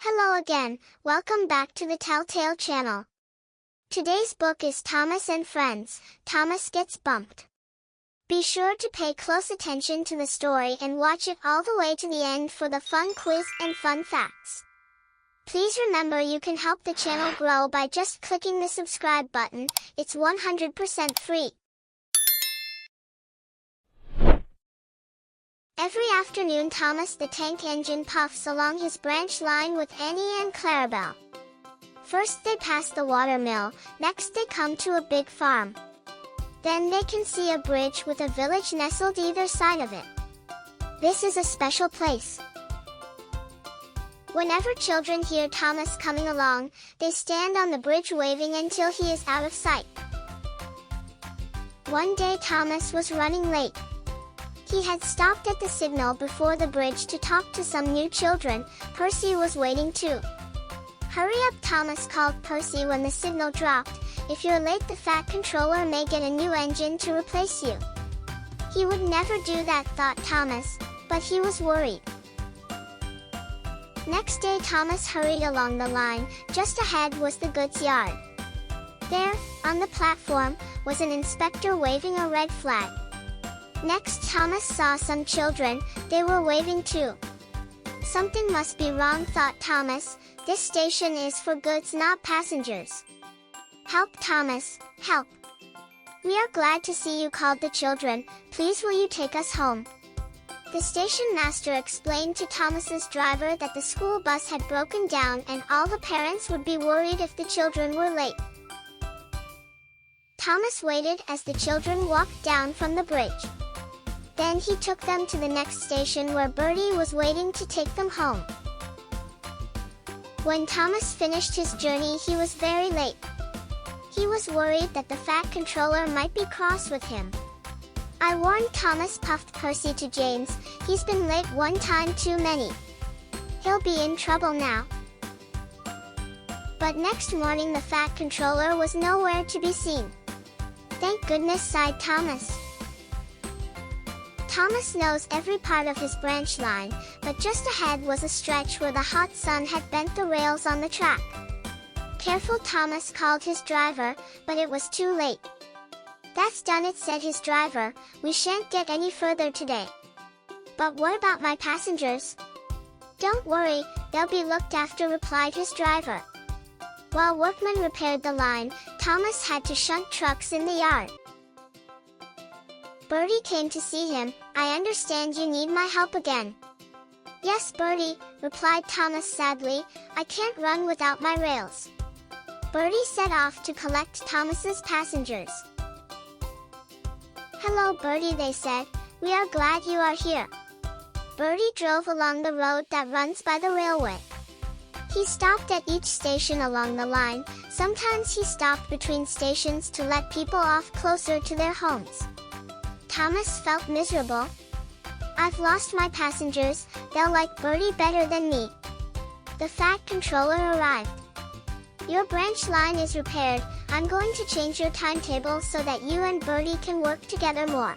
Hello again, welcome back to the Telltale channel. Today's book is Thomas and Friends, Thomas Gets Bumped. Be sure to pay close attention to the story and watch it all the way to the end for the fun quiz and fun facts. Please remember you can help the channel grow by just clicking the subscribe button, it's 100% free. Every afternoon Thomas the Tank Engine puffs along his branch line with Annie and Clarabelle. First they pass the water mill, next they come to a big farm. Then they can see a bridge with a village nestled either side of it. This is a special place. Whenever children hear Thomas coming along, they stand on the bridge waving until he is out of sight. One day Thomas was running late. He had stopped at the signal before the bridge to talk to some new children. Percy was waiting too. "Hurry up," Thomas called Percy when the signal dropped. "If you're late, the Fat Controller may get a new engine to replace you." He would never do that, thought Thomas, but he was worried. Next day Thomas hurried along the line. Just ahead was the goods yard. There, on the platform, was an inspector waving a red flag. Next Thomas saw some children, they were waving too. Something must be wrong, thought Thomas. This station is for goods, not passengers. "Help, Thomas, help. We are glad to see you," called the children. "Please will you take us home?" The station master explained to Thomas's driver that the school bus had broken down and all the parents would be worried if the children were late. Thomas waited as the children walked down from the bridge. Then he took them to the next station where Bertie was waiting to take them home. When Thomas finished his journey, he was very late. He was worried that the Fat Controller might be cross with him. "I warned Thomas," puffed Percy to James. "He's been late one time too many. He'll be in trouble now." But next morning the Fat Controller was nowhere to be seen. "Thank goodness," sighed Thomas. Thomas knows every part of his branch line, but just ahead was a stretch where the hot sun had bent the rails on the track. "Careful," Thomas called his driver, but it was too late. "That's done it," said his driver. "We shan't get any further today." "But what about my passengers?" "Don't worry, they'll be looked after," replied his driver. While workmen repaired the line, Thomas had to shunt trucks in the yard. Bertie came to see him. "I understand you need my help again." "Yes, Bertie," replied Thomas sadly. "I can't run without my rails." Bertie set off to collect Thomas's passengers. "Hello, Bertie," they said. "We are glad you are here." Bertie drove along the road that runs by the railway. He stopped at each station along the line. Sometimes he stopped between stations to let people off closer to their homes. Thomas felt miserable. "I've lost my passengers, they'll like Bertie better than me." The Fat Controller arrived. "Your branch line is repaired. I'm going to change your timetable so that you and Bertie can work together more."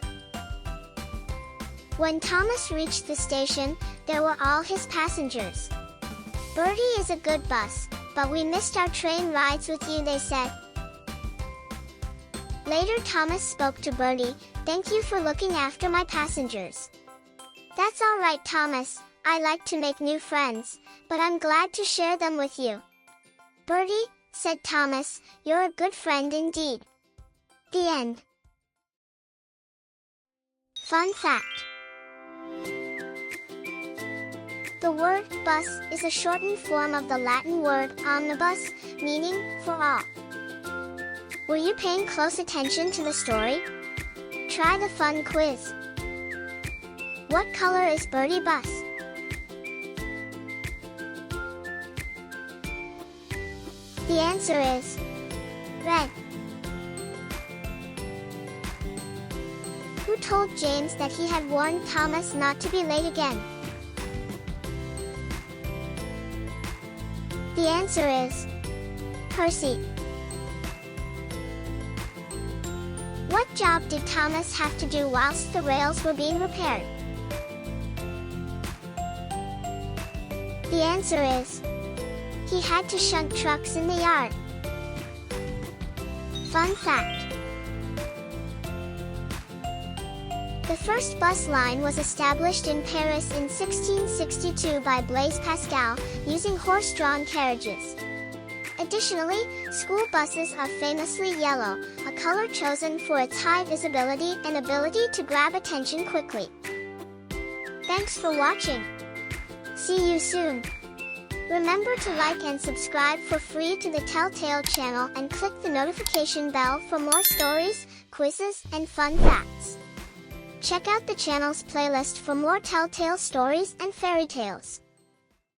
When Thomas reached the station, there were all his passengers. "Bertie is a good bus, but we missed our train rides with you," they said. Later Thomas spoke to Bertie. "Thank you for looking after my passengers." "That's all right, Thomas. I like to make new friends, but I'm glad to share them with you." "Bertie," said Thomas, "you're a good friend indeed." The end. Fun fact. The word bus is a shortened form of the Latin word omnibus, meaning for all. Were you paying close attention to the story? Try the fun quiz. What color is Bertie Bus? The answer is red. Who told James that he had warned Thomas not to be late again? The answer is Percy. What job did Thomas have to do whilst the rails were being repaired? The answer is He had to shunt trucks in the yard. Fun fact: the first bus line was established in Paris in 1662 by Blaise Pascal, using horse-drawn carriages. Additionally, school buses are famously yellow, a color chosen for its high visibility and ability to grab attention quickly. Thanks for watching. See you soon. Remember to like and subscribe for free to the Telltale channel and click the notification bell for more stories, quizzes, and fun facts. Check out the channel's playlist for more Telltale stories and fairy tales.